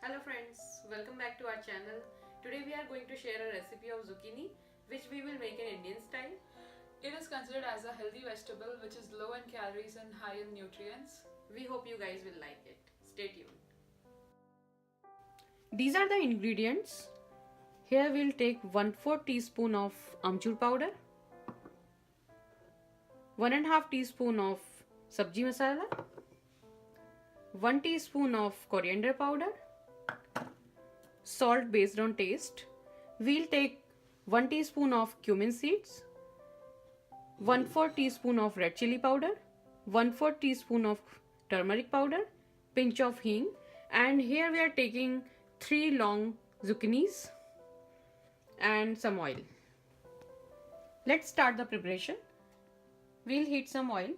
Hello friends, welcome back to our channel. Today we are going to share a recipe of zucchini which we will make in Indian style. It is considered as a healthy vegetable which is low in calories and high in nutrients. We hope you guys will like it. Stay tuned. These are the ingredients. Here we'll take 1/4 teaspoon of amchur powder, 1.5 teaspoon of sabji masala, 1 teaspoon of coriander powder, salt based on taste. We'll take 1 teaspoon of cumin seeds, 1/4 teaspoon of red chili powder, 1/4 teaspoon of turmeric powder, pinch of hing, and here we are taking 3 long zucchinis and some oil. Let's start the preparation. We'll heat some oil,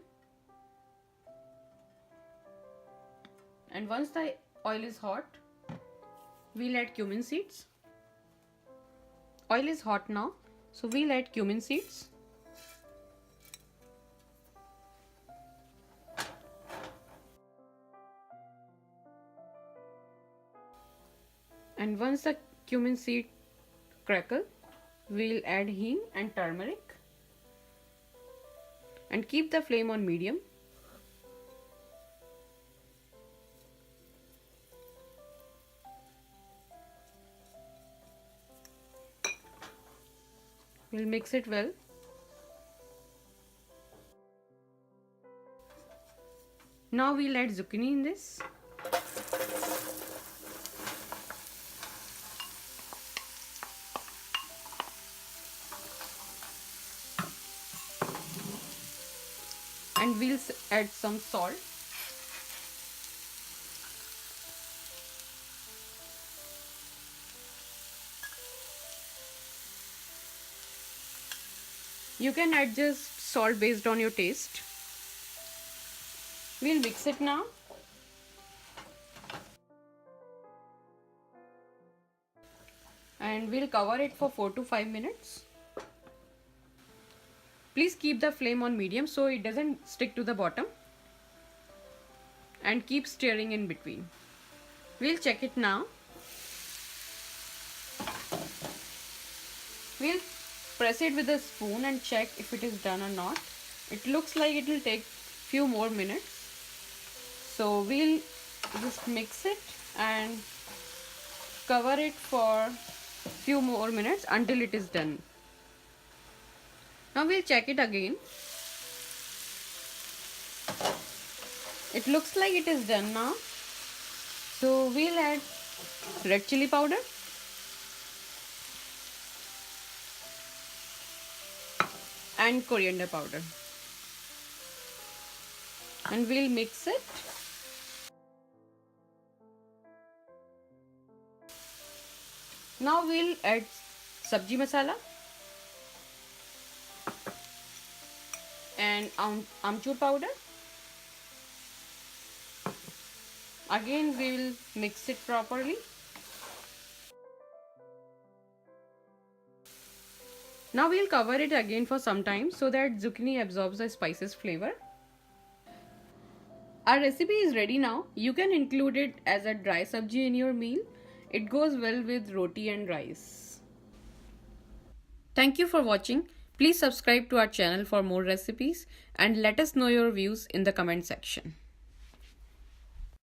and once the oil is hot, we'll add cumin seeds. Oil is hot now, so we'll add cumin seeds. And once the cumin seed crackle, we'll add hing and turmeric and keep the flame on medium. We'll mix it well. Now we'll add zucchini in this. And we'll add some salt. You can adjust salt based on your taste. We'll mix it now. And we'll cover it for 4 to 5 minutes. Please keep the flame on medium so it doesn't stick to the bottom. And keep stirring in between. We'll check it now. We'll press it with a spoon and check if it is done or not. It looks like it will take few more minutes. So we'll just mix it and cover it for few more minutes until it is done. Now we'll check it again. It looks like it is done now. So we'll add red chili powder, and coriander powder, and we'll mix it. Now we'll add sabji masala and amchur powder. Again we will mix it properly. Now we'll cover it again for some time so that zucchini absorbs the spices flavor. Our recipe is ready now. You can include it as a dry sabji in your meal. It goes well with roti and rice. Thank you for watching. Please subscribe to our channel for more recipes and let us know your views in the comment section.